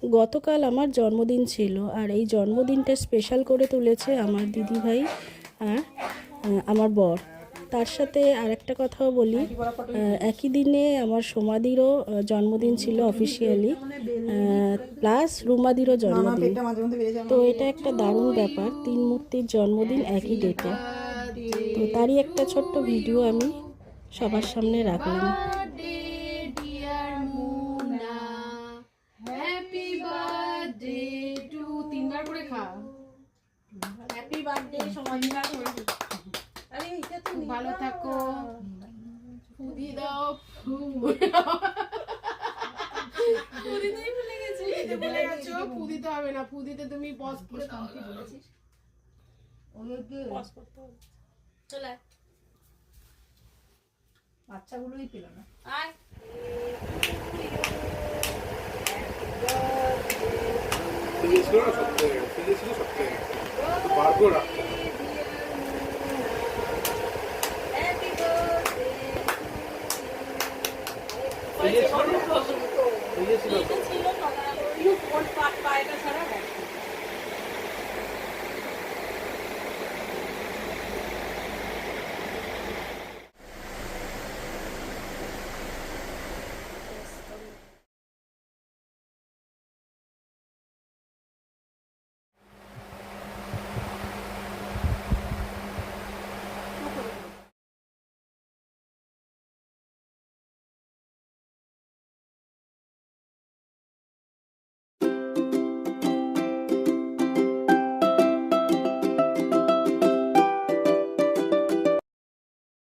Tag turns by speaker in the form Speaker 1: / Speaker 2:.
Speaker 1: গতকাল আমার জন্মদিন ছিল, আর এই জন্মদিনটা স্পেশাল করে তুলেছে আমার দিদিভাই আর আমার বর। তার সাথে আর একটা কথাও বলি, একই দিনে আমার সোমাদিরও জন্মদিন ছিল অফিসিয়ালি, প্লাস রুমাদিরও জন্মদিন। তো এটা একটা দারুণ ব্যাপার, তিন মূর্তির জন্মদিন একই ডেটে। তো তারই একটা ছোট্ট ভিডিও আমি সবার সামনে রাখলাম।
Speaker 2: তিনবার করে খা। হ্যাপি বার্থডে সোমাদিরা, ভালো থাকো। ফুদি দাও, ফুদিতেই ভুলে গেছি। ভুলে গেছো, ফুদিতে হবে না, ফুদিতে তুমি পজ করে দাও। বলেছিস পজ করতে হবে। চলে বাচ্চাগুলোই পেল না। আয়
Speaker 3: ছিল না সপ্তাহে, ছিল সপ্তাহে বারগো রাখতে ছিল